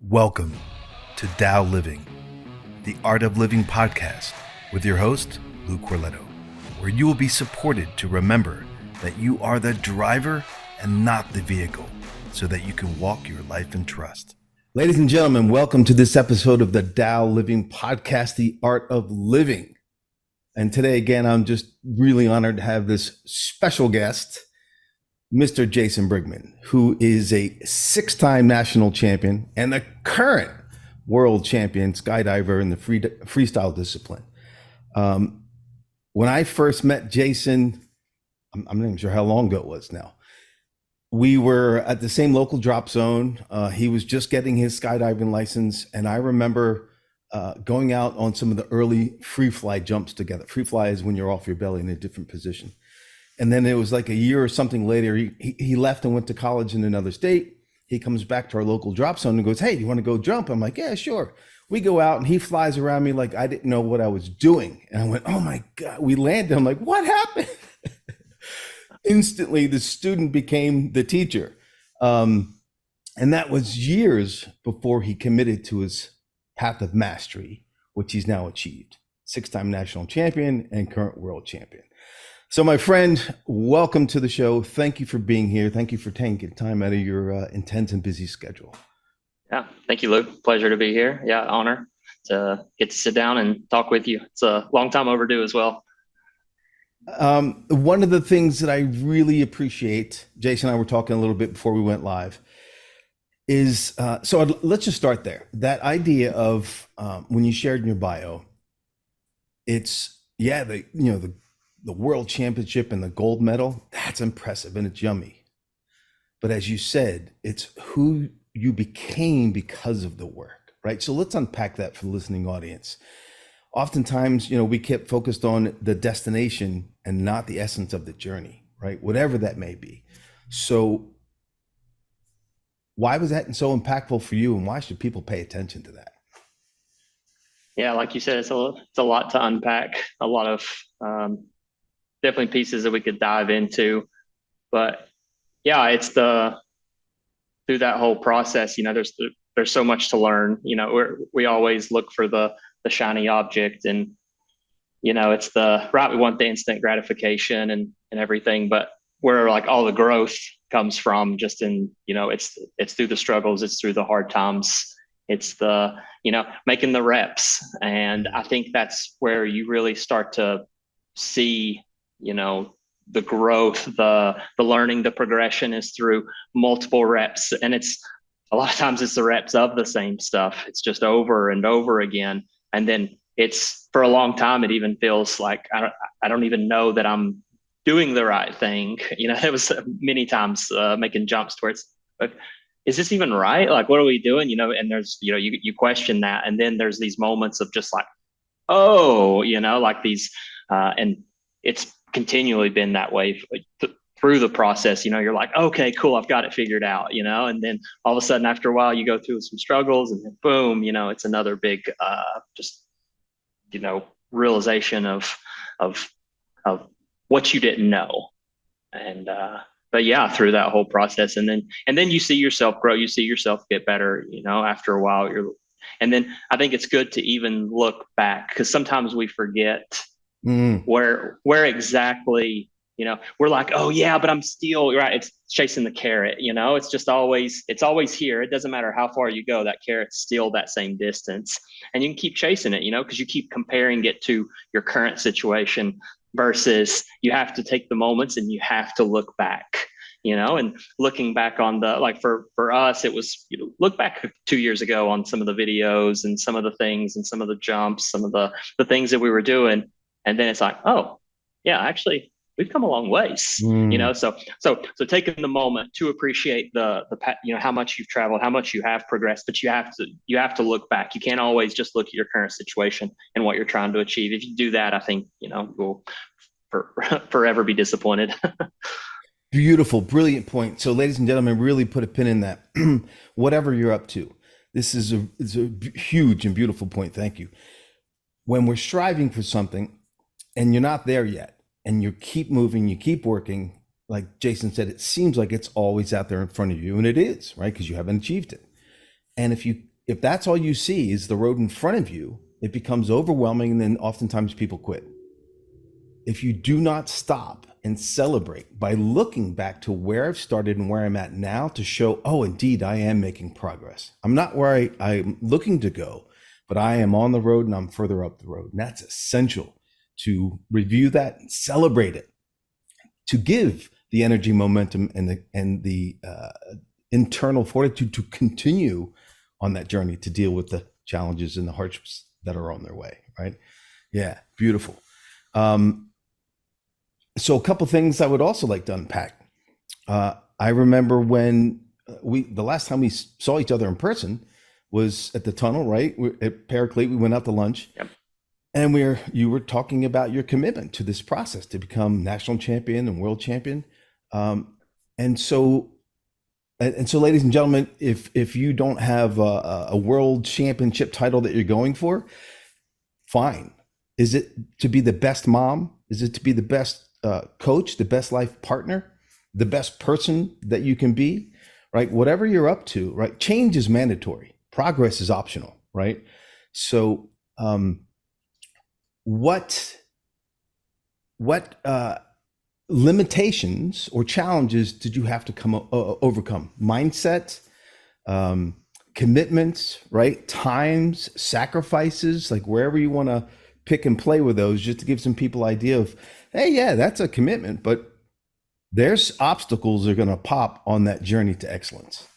Welcome to TAO-Living, the Art of Living podcast with your host, Lou Corleto, where you will be supported to remember that you are the driver and not the vehicle, so that you can walk your life in trust. Ladies and gentlemen, welcome to this episode of the TAO-Living podcast, the Art of Living. And today, again, I'm just really honored to have this special guest, Mr. Jason Brigmon, who is a 6-time national champion and the current world champion skydiver in the freestyle discipline. When I first met Jason, I'm not even sure how long ago it was now. We were at the same local drop zone. He was just getting his skydiving license. And I remember going out on some of the early free fly jumps together. Free fly is when you're off your belly in a different position. And then it was like a year or something later, he left and went to college in another state. He comes back to our local drop zone and goes, "Hey, you want to go jump?" I'm like, "Yeah, sure." We go out and he flies around me like I didn't know what I was doing. And I went, "Oh my God," we landed. I'm like, "What happened?" Instantly, the student became the teacher. And that was years before he committed to his path of mastery, which he's now achieved. 6-time national champion and current world champion. So my friend, welcome to the show. Thank you for being here. Thank you for taking time out of your intense and busy schedule. Yeah, thank you, Lou. Pleasure to be here. Yeah, honor to get to sit down and talk with you. It's a long time overdue as well. One of the things that I really appreciate, Jason and I were talking a little bit before we went live, is, let's just start there. That idea of when you shared in your bio, it's, the world championship and the gold medal, that's impressive and it's yummy. But as you said, it's who you became because of the work, right? So let's unpack that for the listening audience. Oftentimes, we get focused on the destination and not the essence of the journey, right? Whatever that may be. So why was that so impactful for you, and why should people pay attention to that? Yeah, like you said, it's a lot to unpack, a lot of definitely pieces that we could dive into. But yeah, it's through that whole process, there's so much to learn. We always look for the shiny object, and it's we want the instant gratification and everything, but where like all the growth comes from, just in, it's through the struggles, it's through the hard times, it's the, making the reps. And I think that's where you really start to see, the growth, the learning, the progression is through multiple reps. And it's a lot of times it's the reps of the same stuff. It's just over and over again. And then it's, for a long time, it even feels like I don't even know that I'm doing the right thing. It was many times making jumps to where it's like, is this even right? Like, what are we doing? And there's, you question that. And then there's these moments of just like, oh, like these, and it's continually been that way through the process. You're like, okay, cool, I've got it figured out, and then all of a sudden after a while you go through some struggles, and then boom, it's another big realization of what you didn't know. And but yeah, through that whole process, and then you see yourself grow, you see yourself get better, after a while. And then I think it's good to even look back, because sometimes we forget where exactly, we're like, oh yeah, but I'm still right. It's chasing the carrot, it's just always here. It doesn't matter how far you go, that carrot's still that same distance, and you can keep chasing it, because you keep comparing it to your current situation, versus you have to take the moments and you have to look back, and looking back on the, like for us, it was, look back 2 years ago on some of the videos and some of the things and some of the jumps, some of the things that we were doing. And then it's like, oh yeah, actually we've come a long ways, so taking the moment to appreciate the how much you've traveled, how much you have progressed, but you have to look back. You can't always just look at your current situation and what you're trying to achieve. If you do that, I think, you'll forever be disappointed. Beautiful, brilliant point. So ladies and gentlemen, really put a pin in that. Whatever you're up to, this is a huge and beautiful point. Thank you. When we're striving for something and you're not there yet, and you keep moving, you keep working, like Jason said, it seems like it's always out there in front of you, and it is, right? Because you haven't achieved it. And if you if that's all you see is the road in front of you, it becomes overwhelming, and then oftentimes people quit. If you do not stop and celebrate by looking back to where I've started and where I'm at now to show, oh, indeed, I am making progress. I'm not where I'm looking to go, but I am on the road and I'm further up the road. And that's essential to review that and celebrate it, to give the energy, momentum, and the internal fortitude to continue on that journey to deal with the challenges and the hardships that are on their way, right? Yeah, beautiful. So a couple things I would also like to unpack. I remember when the last time we saw each other in person was at the tunnel, right? At Paraclete, we went out to lunch. Yep. And you were talking about your commitment to this process to become national champion and world champion. And so, ladies and gentlemen, if you don't have a world championship title that you're going for, fine. Is it to be the best mom? Is it to be the best coach, the best life partner, the best person that you can be, right? Whatever you're up to, right? Change is mandatory. Progress is optional, right? So, what limitations or challenges did you have to overcome? Mindset, commitments, right? Times, sacrifices, like wherever you want to pick and play with those, just to give some people idea of, hey, yeah, that's a commitment, but there's obstacles that are going to pop on that journey to excellence.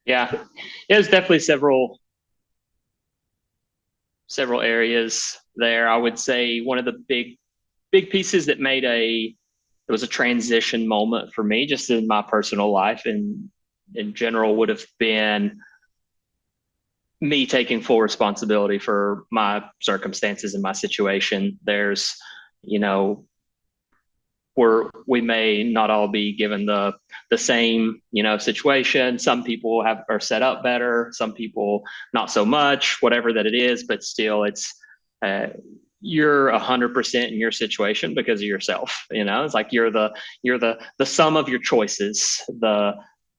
Yeah, there's definitely several areas there. I would say one of the big pieces that it was a transition moment for me, just in my personal life and in general, would have been me taking full responsibility for my circumstances and my situation. There's, we may not all be given the same, situation. Some people are set up better, some people not so much, whatever that it is, but still it's, you're 100% in your situation because of yourself. It's like you're the sum of your choices.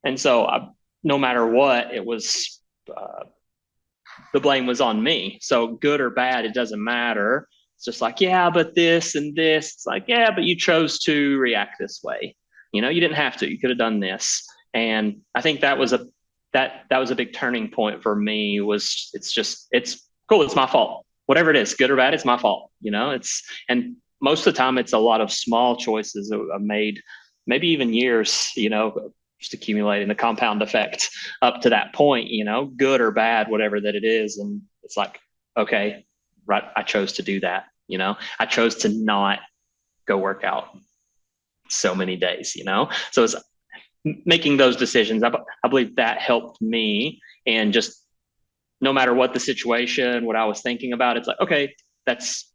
And so no matter what, it was, the blame was on me. So good or bad, it doesn't matter. It's just like, yeah, but this and this. It's like, yeah, but you chose to react this way. You didn't have to. You could have done this. And I think that was a big turning point for me. It's cool. It's my fault. Whatever it is, good or bad, it's my fault. And most of the time, it's a lot of small choices that I've made, maybe even years. Just accumulating the compound effect up to that point, good or bad, whatever that it is. And it's like, okay, right, I chose to do that. I chose to not go work out so many days, so it's making those decisions. I believe that helped me. And just no matter what the situation, what I was thinking about, it's like, okay, it's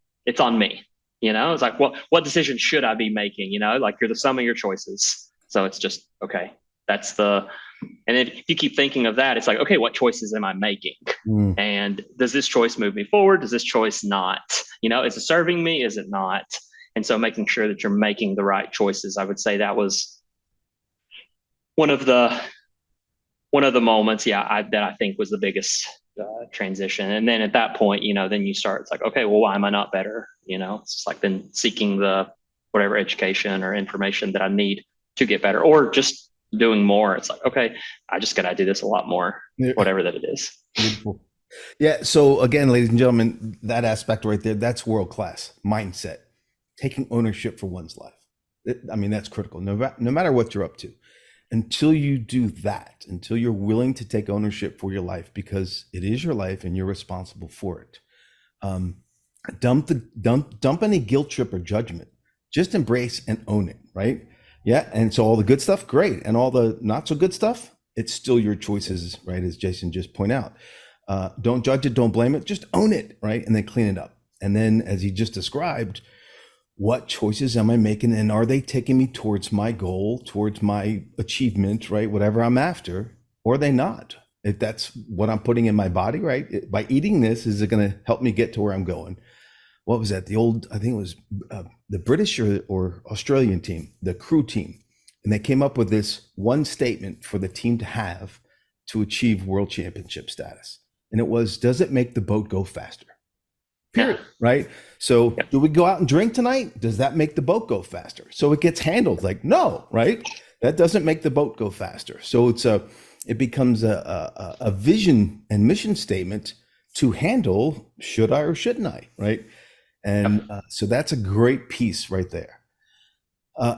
on me. It's like, what decision should I be making? Like you're the sum of your choices. So it's just, okay, and if you keep thinking of that, it's like, okay, what choices am I making? And does this choice move me forward? Does this choice not? Is it serving me? Is it not? And so making sure that you're making the right choices, I would say that was one of the moments, that I think was the biggest transition. And then at that point, then you start, it's like, okay, well, why am I not better? It's just like then seeking the whatever education or information that I need to get better, or just doing more. It's like, okay, I just got to do this a lot more, whatever that it is. Beautiful. Yeah. So again, ladies and gentlemen, that aspect right there, that's world-class mindset, taking ownership for one's life. That's critical. No matter what you're up to, until you do that, until you're willing to take ownership for your life, because it is your life and you're responsible for it. Dump any guilt trip or judgment. Just embrace and own it. Right. Yeah. And so all the good stuff, great. And all the not so good stuff, it's still your choices, right? As Jason just pointed out. Don't judge it, don't blame it, just own it, right? And then clean it up. And then, as he just described, what choices am I making? And are they taking me towards my goal, towards my achievement, right? Whatever I'm after, or are they not? If that's what I'm putting in my body, right? By eating this, is it going to help me get to where I'm going? What was that? I think it was the British or Australian team, the crew team. And they came up with this one statement for the team to have to achieve world championship status. And it was, does it make the boat go faster? Period. Yeah. Right. So Yep. do we go out and drink tonight? Does that make the boat go faster? So it gets handled like, no, right? That doesn't make the boat go faster. So it becomes a vision and mission statement to handle, should I or shouldn't I? Right. And so that's a great piece right there.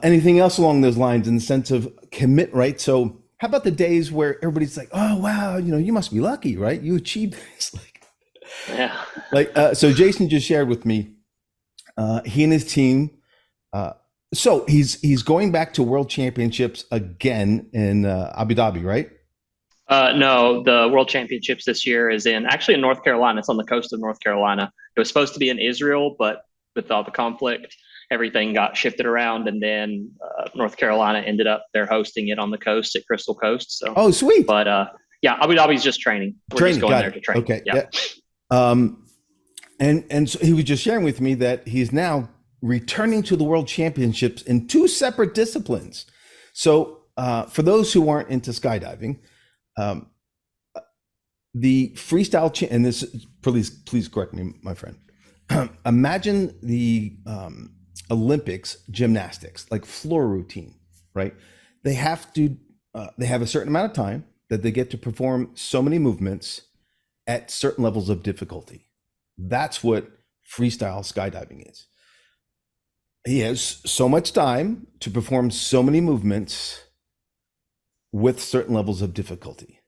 Anything else along those lines in the sense of commit, right? So how about the days where everybody's like, oh, wow, you must be lucky, right? You achieved this. So Jason just shared with me, he and his team, so he's going back to world championships again in Abu Dhabi, right? No, the World Championships this year is actually in North Carolina. It's on the coast of North Carolina. It was supposed to be in Israel, but with all the conflict, everything got shifted around, and then North Carolina ended up they're hosting it on the coast at Crystal Coast. So, oh, sweet. But yeah, Abu Dhabi's just training. We're just going there to train. Okay. Yeah. And so he was just sharing with me that he's now returning to the World Championships in two separate disciplines. So for those who aren't into skydiving, the freestyle and this, please correct me, my friend. Imagine the Olympics gymnastics, like floor routine, right? They have a certain amount of time that they get to perform so many movements at certain levels of difficulty. That's what freestyle skydiving is. He has so much time to perform so many movements with certain levels of difficulty.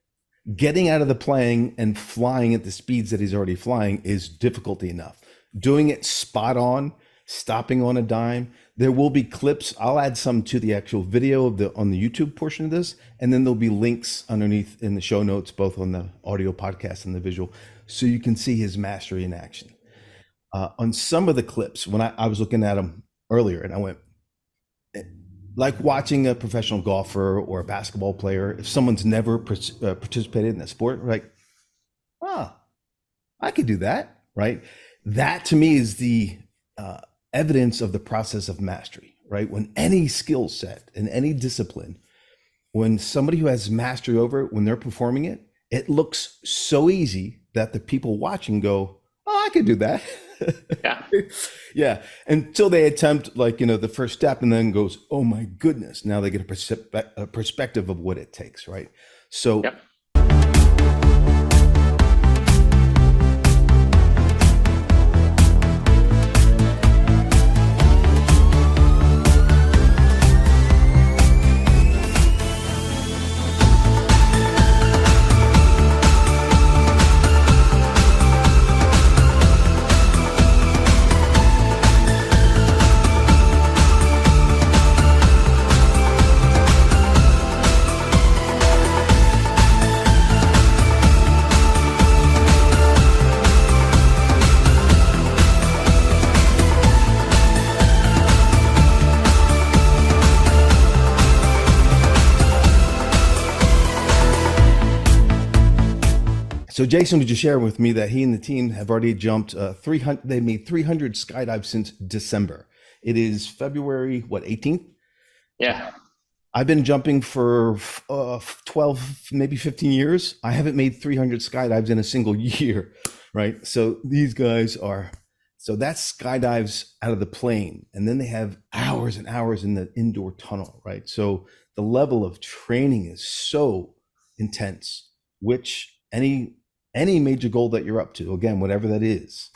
Getting out of the plane and flying at the speeds that he's already flying is difficulty enough. Doing it spot on, stopping on a dime. There will be clips. I'll add some to the actual video on the YouTube portion of this, and then there'll be links underneath in the show notes, both on the audio podcast and the visual, so you can see his mastery in action. On some of the clips, when I was looking at them earlier, and I went, like watching a professional golfer or a basketball player, if someone's never participated in a sport, like, I could do that, right? That to me is the evidence of the process of mastery, right? When any skill set in any discipline, when somebody who has mastery over it, when they're performing it, it looks so easy that the people watching go, oh, I could do that. Yeah. Yeah. Until they attempt the first step and then goes, oh my goodness. Now they get a perspective of what it takes. Right. So yep. So Jason would just share with me that he and the team have already jumped 300. They made 300 skydives since December. It is February, 18th? Yeah. I've been jumping for 12, maybe 15 years. I haven't made 300 skydives in a single year, right? So these guys so that's skydives out of the plane. And then they have hours and hours in the indoor tunnel, right? So the level of training is so intense, which any major goal that you're up to, again, whatever that is,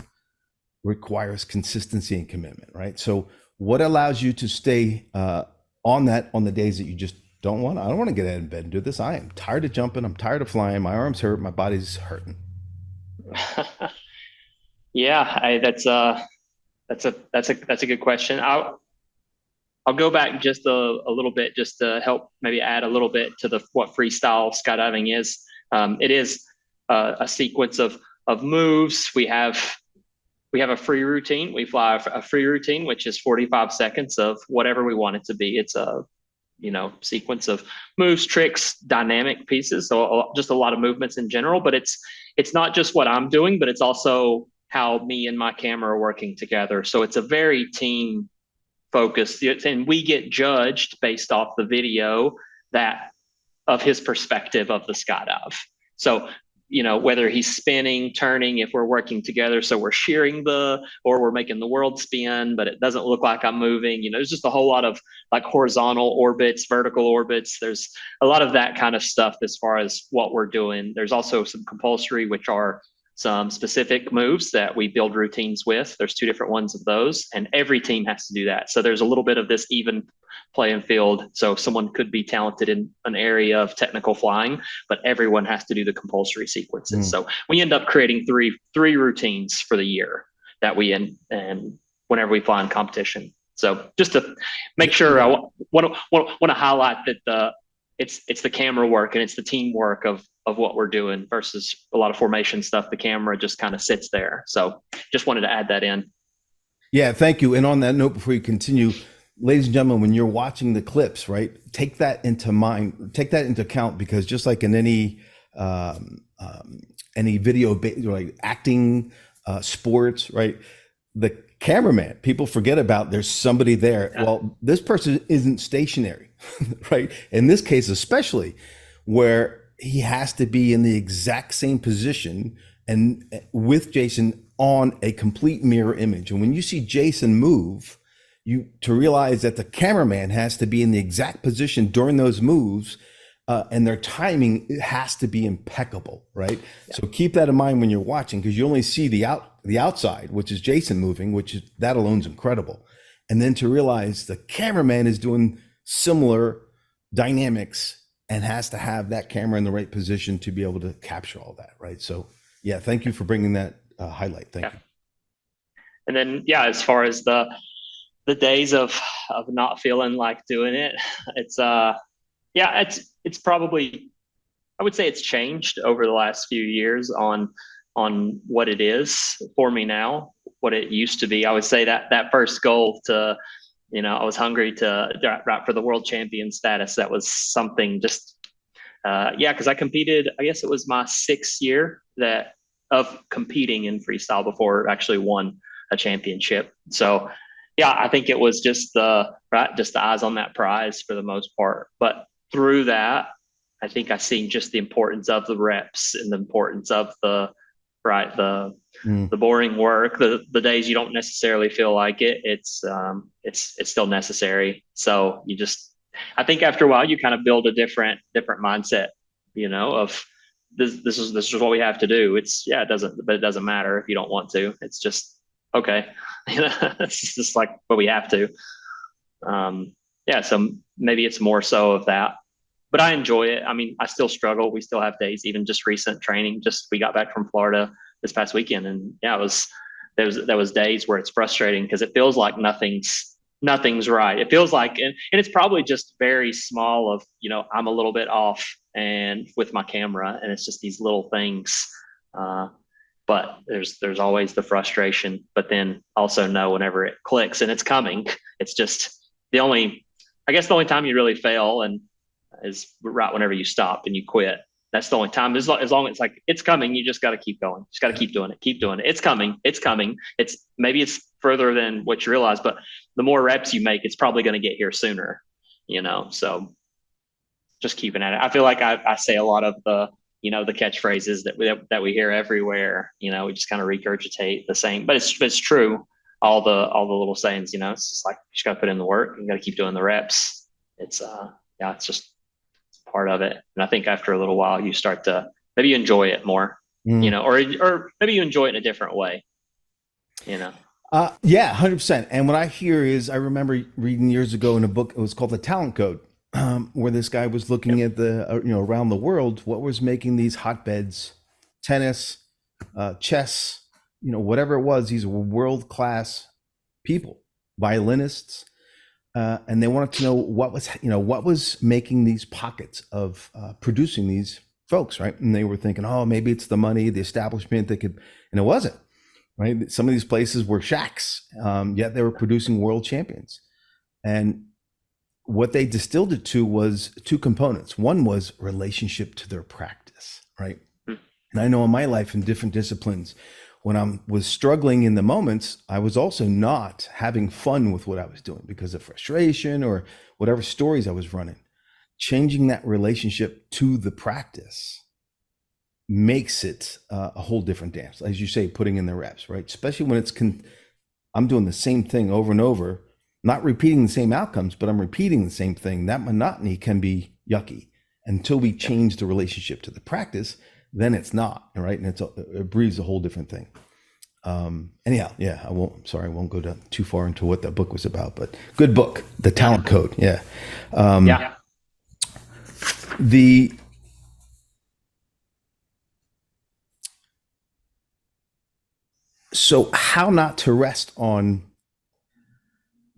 requires consistency and commitment, right? So what allows you to stay on the days that you just I don't want to get out of bed and do this. I am tired of jumping. I'm tired of flying. My arms hurt. My body's hurting. Yeah, that's a good question. I'll go back just a little bit, just to help maybe add a little bit to what freestyle skydiving is. It is a sequence of moves. We have a free routine. We fly a free routine, which is 45 seconds of whatever we want it to be. It's a sequence of moves, tricks, dynamic pieces. So just a lot of movements in general. But it's not just what I'm doing, but it's also how me and my camera are working together. So it's a very team focused, and we get judged based off the video that of his perspective of the skydive. So, whether he's spinning, turning, if we're working together, so we're shearing or we're making the world spin, but it doesn't look like I'm moving. There's just a whole lot of like horizontal orbits, vertical orbits. There's a lot of that kind of stuff as far as what we're doing. There's also some compulsory, which are some specific moves that we build routines with. There's 2 different ones of those, and every team has to do that. So there's a little bit of this even playing field. So someone could be talented in an area of technical flying, but everyone has to do the compulsory sequences. So we end up creating three routines for the year that we and whenever we fly in competition. So just to make sure, I want to highlight that it's the camera work and it's the teamwork of what we're doing versus a lot of formation stuff. The camera just kind of sits there. So just wanted to add that in. Yeah, thank you. And on that note, before you continue, ladies and gentlemen, when you're watching the clips, right, take that into account, because just like in any video, like acting, sports, right, the cameraman, people forget about there's somebody there. Yeah. Well, this person isn't stationary, right? In this case, especially where he has to be in the exact same position and with Jason on a complete mirror image. And when you see Jason move, to realize that the cameraman has to be in the exact position during those moves, and their timing has to be impeccable, right? Yeah. So keep that in mind when you're watching, because you only see the outside, which is Jason moving, that alone's incredible. And then to realize the cameraman is doing similar dynamics and has to have that camera in the right position to be able to capture all that, right? So yeah, thank you for bringing that highlight. Thank you. And then, as far as the days of not feeling like doing it, it's probably, I would say it's changed over the last few years on what it is for me now, what it used to be. I would say that first goal to, I was hungry to right for the world champion status. That was something just, because I competed, I guess it was my 6th year of competing in freestyle before I actually won a championship. So I think it was just the eyes on that prize for the most part. But through that, I think I seen just the importance of the reps and the importance of the boring work, the days you don't necessarily feel like it. It's still necessary. So I think after a while you kind of build a different mindset, of this is what we have to do. It doesn't matter if you don't want to. It's just okay. It's just like what we have to. So maybe it's more so of that, but I enjoy it. I mean, I still struggle. We still have days, even just recent training. We got back from Florida this past weekend, and there was days where it's frustrating because it feels like nothing's right. It feels like, and it's probably just very small of, I'm a little bit off and with my camera, and it's just these little things. But there's always the frustration, but then also know whenever it clicks and it's coming, it's just the only time you really fail and is right whenever you stop and you quit. That's the only time. As long as it's like it's coming, you just got to keep going. Just got to keep doing it. Keep doing it. It's coming. Maybe it's further than what you realize, but the more reps you make, it's probably going to get here sooner. So just keeping at it. I feel like I say a lot of the catchphrases that we hear everywhere. We just kind of regurgitate the same, but it's true. All the little sayings. It's just like you just got to put in the work. You got to keep doing the reps. It's just part of it. And I think after a little while, you start to maybe you enjoy it more. Or maybe you enjoy it in a different way. 100%. And what I hear is, I remember reading years ago in a book, it was called The Talent Code, where this guy was looking at around the world, what was making these hotbeds, tennis, chess, whatever it was. These were world-class people, violinists, and they wanted to know what was making these pockets of producing these folks, right? And they were thinking, oh, maybe it's the money, the establishment, and it wasn't, right? Some of these places were shacks, yet they were producing world champions. And what they distilled it to was 2 components. One was relationship to their practice, right? And I know in my life in different disciplines, when I was struggling in the moments, I was also not having fun with what I was doing because of frustration or whatever stories I was running. changing that relationship to the practice makes it a whole different dance. As you say, putting in the reps, right? Especially when I'm doing the same thing over and over, not repeating the same outcomes, but I'm repeating the same thing. That monotony can be yucky until we change the relationship to the practice. Then it's not, right? And it breeds a whole different thing. Anyhow, yeah, I won't go too far into what that book was about, but good book, The Talent Code. Yeah. Yeah. The So how not to rest on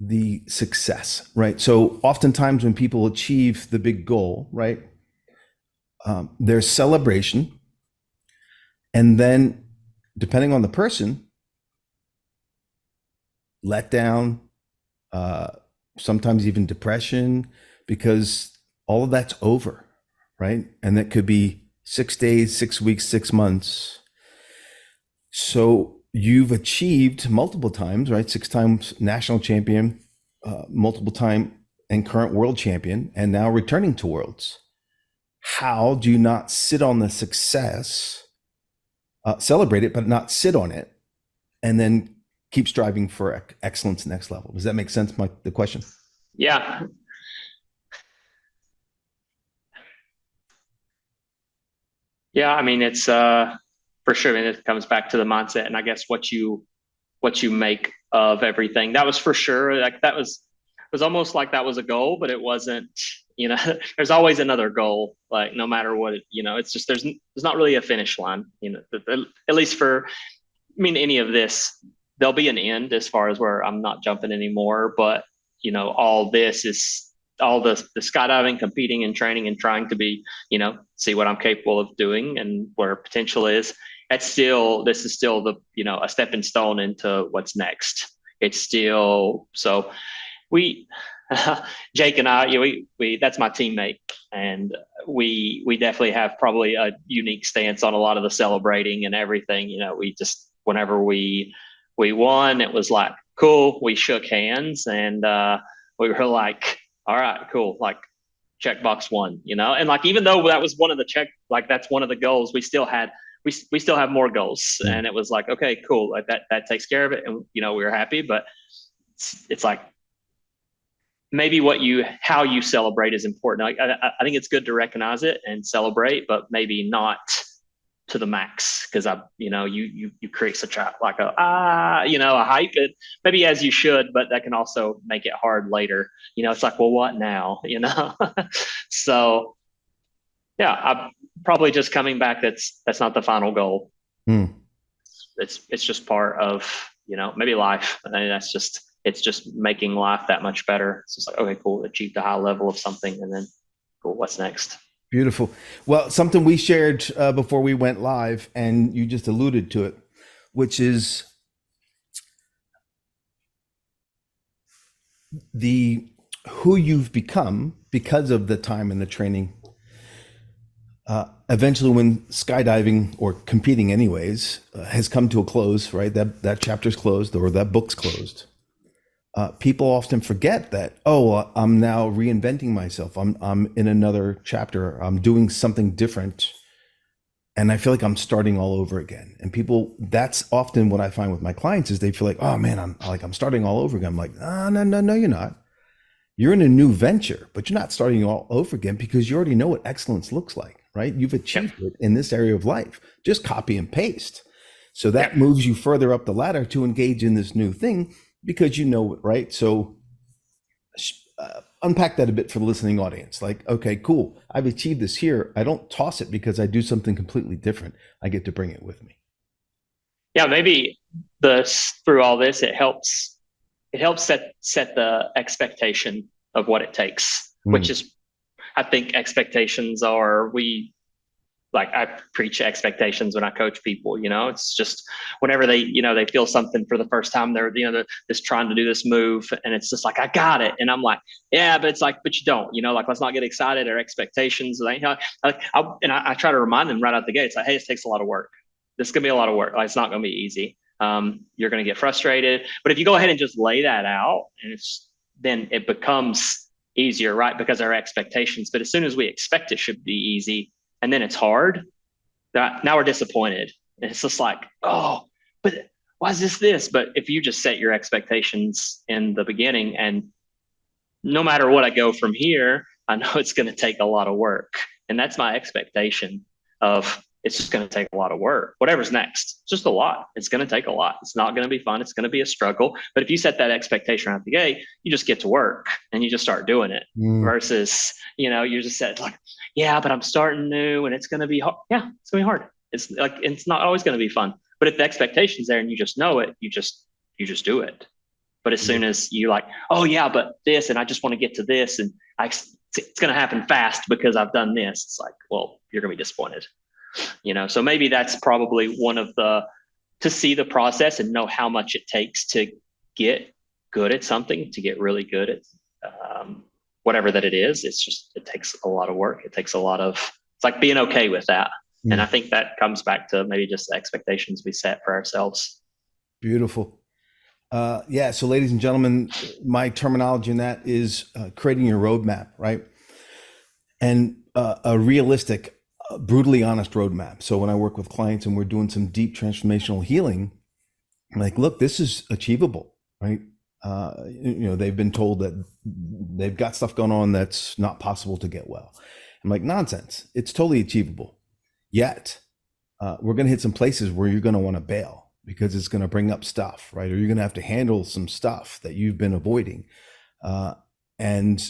the success, right? So oftentimes when people achieve the big goal, right, there's celebration, and then depending on the person, let down, uh, sometimes even depression, because all of that's over, right? And that could be 6 days, 6 weeks, 6 months. So you've achieved multiple times, right? 6 times national champion, multiple time and current world champion, and now returning to worlds. How do you not sit on the success, celebrate it, but not sit on it, and then keep striving for excellence next level? Does that make sense, the question? Yeah. Yeah. I mean, it's for sure. I mean, it comes back to the mindset, and I guess what you make of everything. That was for sure. Like that was almost like that was a goal, but it wasn't. You know, there's always another goal. Like no matter what, it's just there's not really a finish line. At least for I mean, any of this, there'll be an end as far as where I'm not jumping anymore. But all this is all the skydiving, competing and training and trying to be, see what I'm capable of doing and where potential is. This is still a stepping stone into what's next. It's still so we Jake and I, we that's my teammate, and we definitely have probably a unique stance on a lot of the celebrating and everything. We just whenever we won, it was like cool. We shook hands and we were like, all right, cool, like checkbox one, and like even though that was one of the that's one of the goals, we still have more goals, and it was like okay, cool, like that takes care of it, and we were happy, but it's like maybe how you celebrate is important. I think it's good to recognize it and celebrate, but maybe not to the max, because you create such a hype, maybe as you should, but that can also make it hard later. It's like, well, what now? So yeah, I'm probably just coming back. That's not the final goal. It's just part of maybe life, and it's just making life that much better. It's just like, okay, cool, achieved a high level of something, and then cool, what's next? Beautiful. Well, something we shared before we went live, and you just alluded to it, which is who you've become because of the time and the training. Eventually, when skydiving, or competing anyways, has come to a close, right? That chapter's closed, or that book's closed. People often forget that, I'm now reinventing myself. I'm in another chapter. I'm doing something different. And I feel like I'm starting all over again. And that's often what I find with my clients, is they feel like, oh man, I'm starting all over again. I'm like, no, you're not. You're in a new venture, but you're not starting all over again, because you already know what excellence looks like, right? You've achieved it in this area of life. Just copy and paste. So that moves you further up the ladder to engage in this new thing, because you know it, right? So unpack that a bit for the listening audience. Like, okay, cool, I've achieved this here. I don't toss it because I do something completely different. I get to bring it with me. Yeah, maybe through all this, it helps set the expectation of what it takes, which is, I think expectations are, I preach expectations when I coach people. It's just whenever they feel something for the first time, they're just trying to do this move, and it's just like, I got it, and I'm like, yeah, but it's like, but you don't, let's not get excited. Our expectations, I try to remind them right out the gate. It's like, hey, this takes a lot of work. This is gonna be a lot of work. It's not gonna be easy. You're gonna get frustrated, but if you go ahead and just lay that out, and then it becomes easier, right? Because our expectations. But as soon as we expect it should be easy and then it's hard, now we're disappointed. And it's just like, oh, but why is this? But if you just set your expectations in the beginning, and no matter what I go from here, I know it's going to take a lot of work. And that's my expectation of it's just going to take a lot of work. Whatever's next, it's just a lot. It's going to take a lot. It's not going to be fun. It's going to be a struggle. But if you set that expectation out the gate, you just get to work and you just start doing it versus, you just said like, yeah, but I'm starting new and it's going to be hard. Yeah, it's going to be hard. It's like, it's not always going to be fun. But if the expectation's there and you just know it, you just do it. But as soon as you like, oh yeah, but this, and I just want to get to this, and it's going to happen fast because I've done this. It's like, well, you're going to be disappointed, So maybe that's probably one of to see the process and know how much it takes to get good at something, to get really good at whatever that it is. It takes a lot of work. It's like being okay with that. And I think that comes back to maybe just the expectations we set for ourselves. Beautiful. Yeah. So ladies and gentlemen, my terminology in that is creating your roadmap, right? And a realistic, brutally honest roadmap. So when I work with clients and we're doing some deep transformational healing, I'm like, look, this is achievable, right? They've been told that they've got stuff going on that's not possible to get well. I'm like, nonsense. It's totally achievable. Yet, we're going to hit some places where you're going to want to bail because it's going to bring up stuff, right? Or you're going to have to handle some stuff that you've been avoiding. And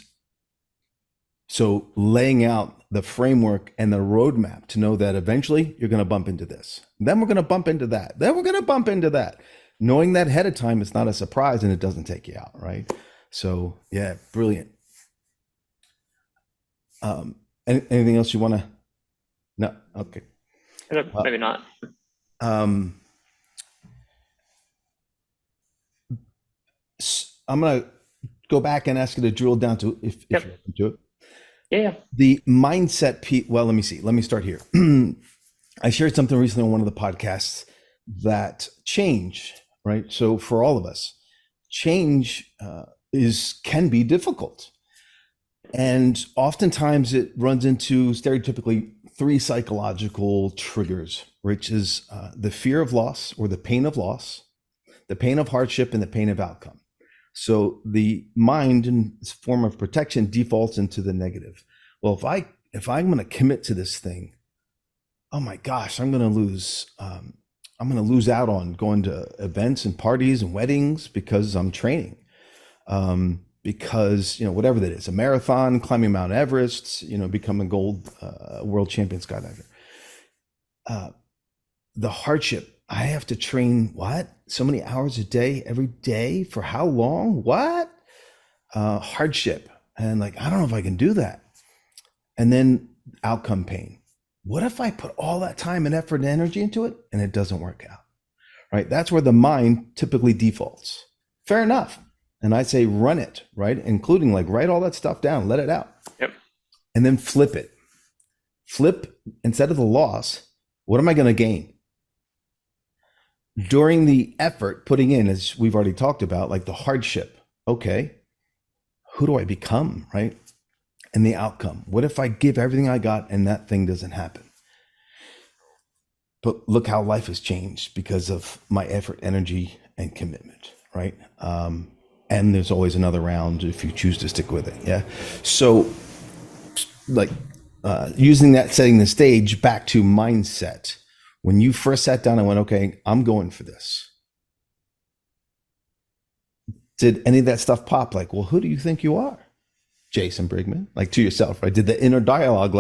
so laying out the framework and the roadmap to know that eventually you're going to bump into this. Then we're going to bump into that. Then we're going to bump into that. Knowing that ahead of time, it's not a surprise and it doesn't take you out, right? So yeah, brilliant. Anything else you want to? No. Okay. Maybe not. I'm going to go back and ask you to drill down to if you're open to it. Yeah. The mindset piece. Well, let me see. Let me start here. I shared something recently on one of the podcasts that change, right? So for all of us, change can be difficult. And oftentimes it runs into stereotypically 3 psychological triggers, which is the fear of loss or the pain of loss, the pain of hardship, and the pain of outcome. So the mind in this form of protection defaults into the negative. Well, if I'm going to commit to this thing, oh my gosh, I'm going to lose. I'm going to lose out on going to events and parties and weddings because I'm training. Because whatever that is, a marathon, climbing Mount Everest, become a gold world champion skydiver. The hardship. I have to train so many hours a day, every day for how long? What? Hardship. And I don't know if I can do that. And then outcome pain. What if I put all that time and effort and energy into it and it doesn't work out? Right? That's where the mind typically defaults. Fair enough. And I say run it, right? Including write all that stuff down, let it out. Yep. And then flip it. Flip, instead of the loss, what am I going to gain? During the effort putting in, as we've already talked about, the hardship, okay, who do I become, right? And the outcome. What if I give everything I got and that thing doesn't happen? But look how life has changed because of my effort, energy, and commitment, right? And there's always another round if you choose to stick with it, yeah? So using that, setting the stage back to mindset. When you first sat down and went, okay, I'm going for this. Did any of that stuff pop? Well, who do you think you are? Jason Brigmon, to yourself, right? Did the inner dialogue,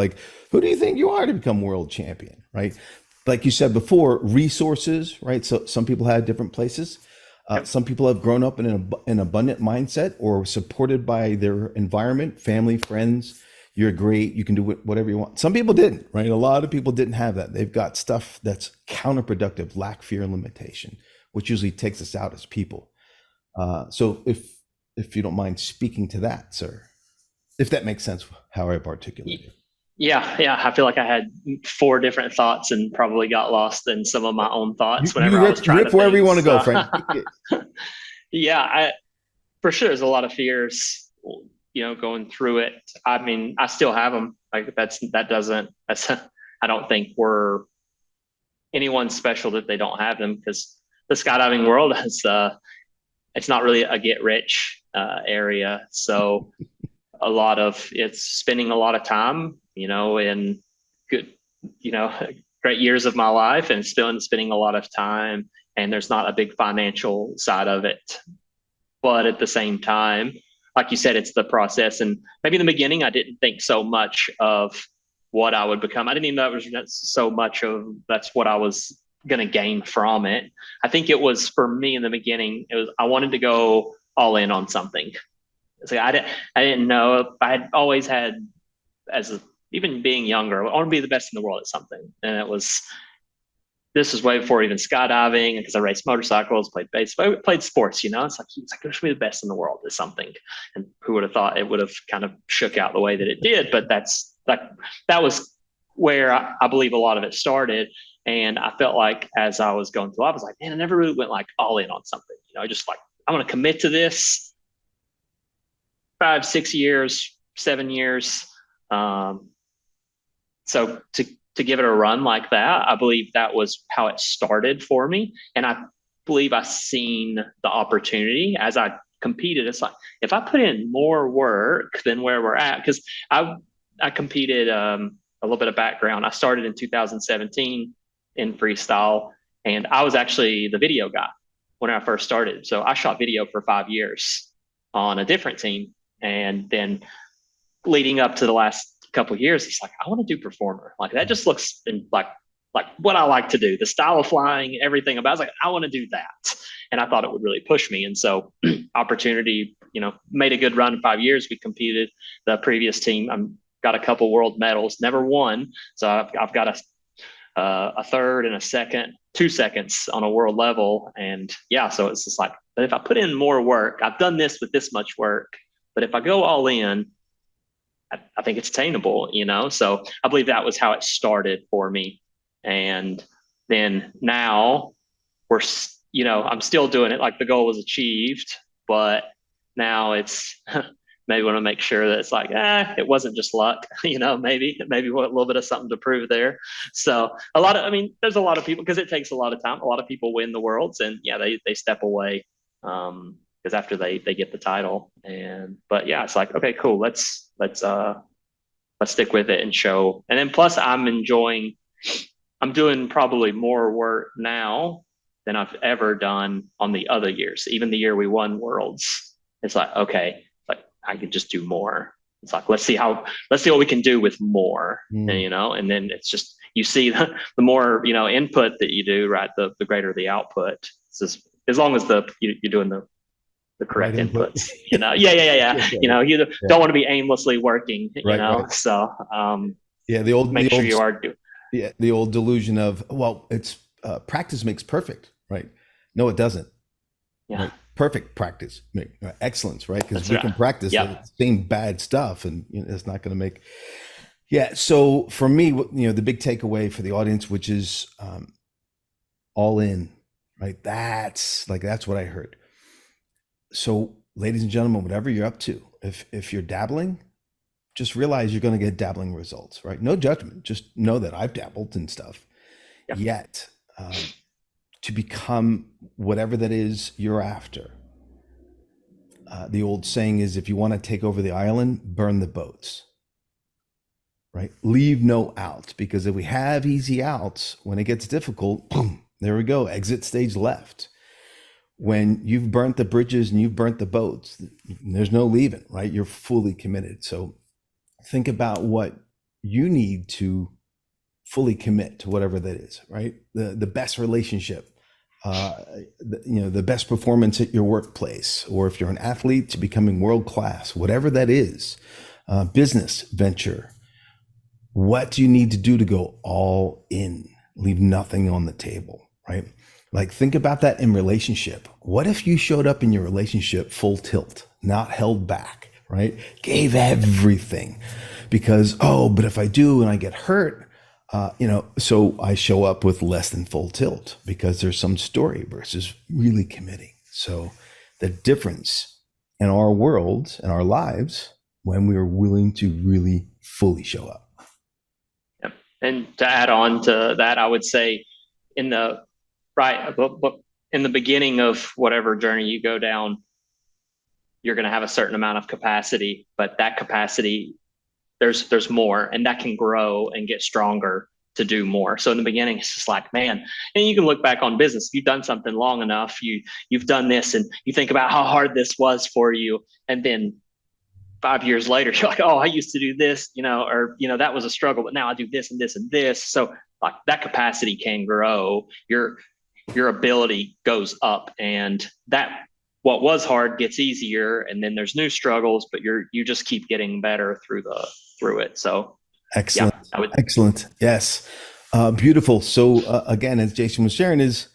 who do you think you are to become world champion, right? Like you said before, resources, right? So some people had different places. Some people have grown up in an abundant mindset or supported by their environment, family, friends. You're great. You can do whatever you want. Some people didn't, right? A lot of people didn't have that. They've got stuff that's counterproductive, lack, fear, and limitation, which usually takes us out as people. So if you don't mind speaking to that, sir, if that makes sense, how I've articulated. Yeah. I feel like I had 4 different thoughts and probably got lost in some of my own thoughts I was trying to wherever you want to go, Frank. Yeah, for sure. There's a lot of fears. going through it. I mean, I still have them. Like I don't think we're anyone special that they don't have them, because the skydiving world is, it's not really a get rich area. So it's spending a lot of time, in good, you know, great years of my life, and still spending a lot of time. And there's not a big financial side of it. But at the same time, like you said, it's the process. And maybe in the beginning, I didn't think so much of what I would become. I didn't even know it was so much of that's what I was going to gain from it. I think it was, for me in the beginning, I wanted to go all in on something. So I didn't know. I had always had, even being younger, I want to be the best in the world at something. And this was way before even skydiving, because I raced motorcycles, played baseball, played sports. It's like I should be the best in the world at something. And who would have thought it would have kind of shook out the way that it did? But that was where I believe a lot of it started. And I felt like as I was going through, I was like, man, I never really went like all in on something. Just like, I'm going to commit to this 5, 6 years, 7 years. So to give it a run like that, I believe that was how it started for me. And I believe I seen the opportunity as I competed. It's like, if I put in more work than where we're at, because I competed, a little bit of background. I started in 2017 in freestyle, and I was actually the video guy when I first started. So I shot video for 5 years on a different team. And then leading up to the last couple of years, he's like, I want to do performer. Like, that just looks like what I like to do, the style of flying, everything about it. I was like, I want to do that. And I thought it would really push me. And so opportunity, made a good run in 5 years. We competed, the previous team, got a couple world medals, never won. So I've got a third and a second, 2 seconds on a world level. And yeah, so it's just like, but if I put in more work, I've done this with this much work, but if I go all in, I think it's attainable, So I believe that was how it started for me. And then now I'm still doing it. Like, the goal was achieved, but now it's maybe want to make sure that it's like, it wasn't just luck, maybe a little bit of something to prove there. So there's a lot of people, because it takes a lot of time. A lot of people win the worlds, and yeah, they step away. Because after they get the title, but yeah, it's like, okay, cool. Let's stick with it and show. And then plus I'm doing probably more work now than I've ever done on the other years. Even the year we won worlds, it's like, okay, like I could just do more. It's like, let's see what we can do with more, and then it's just, you see the more, input that you do, right? The greater the output. It's just, as long as you're doing the correct right inputs, Yeah. You don't want to be aimlessly working, Right. So, you are doing. Yeah. The old delusion of, well, it's practice makes perfect, right? No, it doesn't. Yeah. Right? Perfect practice, excellence, right? Because we can practice the same bad stuff, and it's not going to make. Yeah. So for me, the big takeaway for the audience, which is all in, right? That's what I heard. So, ladies and gentlemen, whatever you're up to, if you're dabbling, just realize you're going to get dabbling results, right? No judgment. Just know that I've dabbled in stuff. Yeah. Yet, to become whatever that is you're after, the old saying is, if you want to take over the island, burn the boats, right? Leave no out, because if we have easy outs, when it gets difficult, boom, there we go, exit stage left. When you've burnt the bridges and you've burnt the boats, there's no leaving, right? You're fully committed. So think about what you need to fully commit to whatever that is, right? The best relationship, the best performance at your workplace, or if you're an athlete, to becoming world-class, whatever that is, business venture. What do you need to do to go all in? Leave nothing on the table, right? Like, think about that in relationship. What if you showed up in your relationship full tilt, not held back, right? Gave everything, because, but if I do and I get hurt, so I show up with less than full tilt because there's some story versus really committing. So the difference in our world and our lives when we are willing to really fully show up. Yep. And to add on to that, I would say in the right, but in the beginning of whatever journey you go down, you're going to have a certain amount of capacity, but that capacity, there's more, and that can grow and get stronger to do more. So in the beginning, it's just like, man, and you can look back on business. If you've done something long enough, you've done this, and you think about how hard this was for you, and then 5 years later, you're like, oh, I used to do this, or that was a struggle, but now I do this and this and this. So like that capacity can grow. Your ability goes up, and that what was hard gets easier, and then there's new struggles, but you just keep getting better through it. So Excellent. yeah, I would. Excellent. Yes. Beautiful. So again, as Jason was sharing, is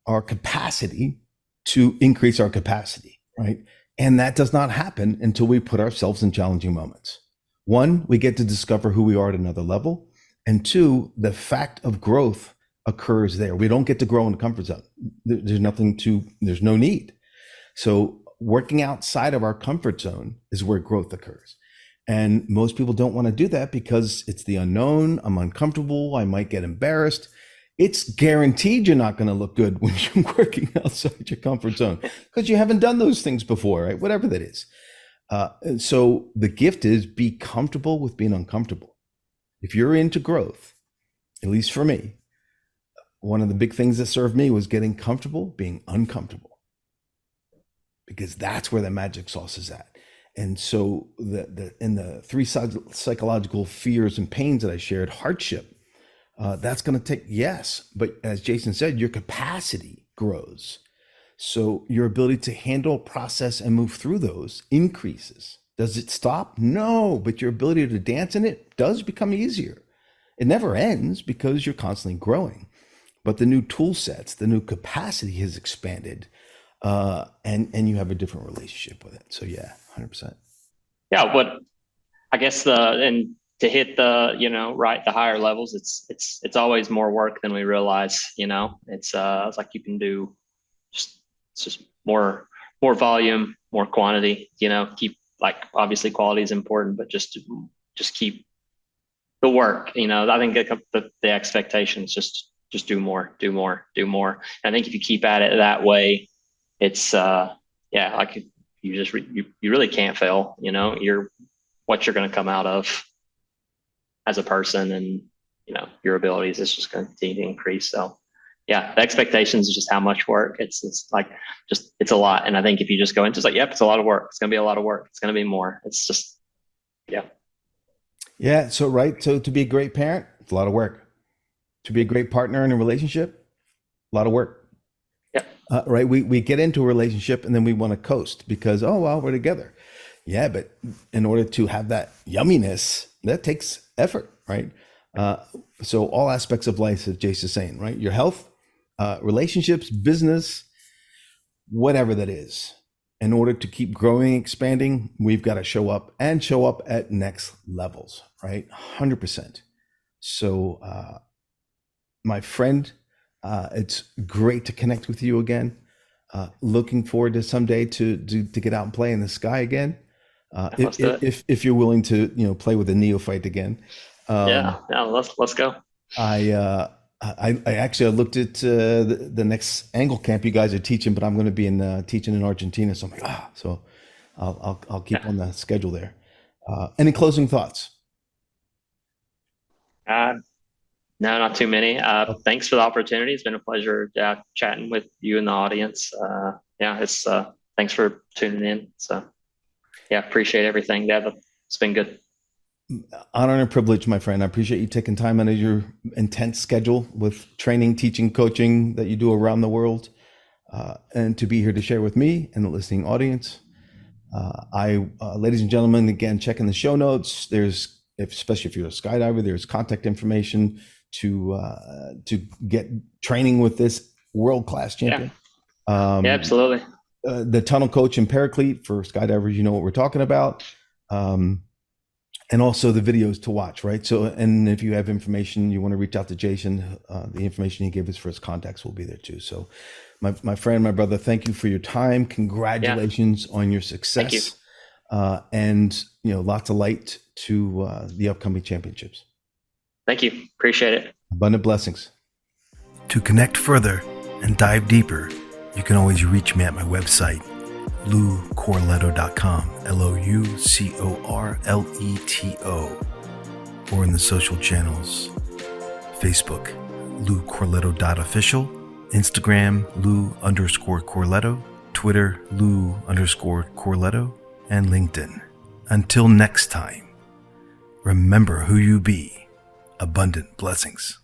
our capacity to increase our capacity, right? And that does not happen until we put ourselves in challenging moments. One, we get to discover who we are at another level. And two, the fact of growth occurs there. We don't get to grow in the comfort zone. There's no need. So working outside of our comfort zone is where growth occurs. And most people don't want to do that because it's the unknown. I'm uncomfortable. I might get embarrassed. It's guaranteed you're not going to look good when you're working outside your comfort zone because you haven't done those things before, right? Whatever that is. And so the gift is be comfortable with being uncomfortable. If you're into growth, at least for me, one of the big things that served me was getting comfortable being uncomfortable, because that's where the magic sauce is at. And so in the three psychological fears and pains that I shared, hardship, that's going to take, yes. But as Jason said, your capacity grows. So your ability to handle, process, and move through those increases. Does it stop? No, but your ability to dance in it does become easier. It never ends because you're constantly growing. But the new tool sets, the new capacity has expanded, and you have a different relationship with it. So yeah, 100%. Yeah, but I guess and to hit the higher levels, it's always more work than we realize. It's like you can do it's just more volume, more quantity. Keep, like, obviously quality is important, but just keep the work. I think the expectations just do more, do more, do more. And I think if you keep at it that way, it's like you really can't fail. You're what you're going to come out of as a person, and your abilities is just going to continue to increase. So yeah, the expectations is just how much work. It's like it's a lot. And I think if you just go into, it's like, yep, it's a lot of work. It's going to be a lot of work. It's going to be more. It's just, yeah. Yeah. So, right. So to be a great parent, it's a lot of work. To be a great partner in a relationship, a lot of work. Yeah. Right. We get into a relationship and then we want to coast because, oh, well, we're together. Yeah. But in order to have that yumminess, that takes effort. Right. So all aspects of life, as Jason's saying, right? Your health, relationships, business, whatever that is. In order to keep growing, expanding, we've got to show up at next levels, right? 100%. So, my friend, it's great to connect with you again. Looking forward to someday to get out and play in the sky again. Let's do it. If you're willing to play with a neophyte again. Yeah, let's go. I actually looked at the next angle camp you guys are teaching, but I'm going to be teaching in Argentina. So I'm like, so I'll keep on the schedule there. Any closing thoughts? No, not too many. Thanks for the opportunity. It's been a pleasure chatting with you and the audience. It's thanks for tuning in. So yeah, appreciate everything. Yeah, it's been good. Honor and privilege, my friend. I appreciate you taking time out of your intense schedule with training, teaching, coaching that you do around the world, and to be here to share with me and the listening audience. Ladies and gentlemen, again, check in the show notes. Especially if you're a skydiver, there's contact information to get training with this world-class champion. Yeah, absolutely. The tunnel coach and paraclete for skydivers, you know what we're talking about. And also the videos to watch, right? So, and if you have information, you want to reach out to Jason, the information he gave us for his contacts will be there too. So my friend, my brother, thank you for your time. Congratulations on your success. Thank you. and lots of light to the upcoming championships. Thank you. Appreciate it. Abundant blessings. To connect further and dive deeper, you can always reach me at my website, loucorleto.com, LOUCORLETO, or in the social channels, Facebook, loucorleto.official, Instagram, Lou_Corleto, Twitter, Lou_Corleto, and LinkedIn. Until next time, remember who you be. Abundant blessings.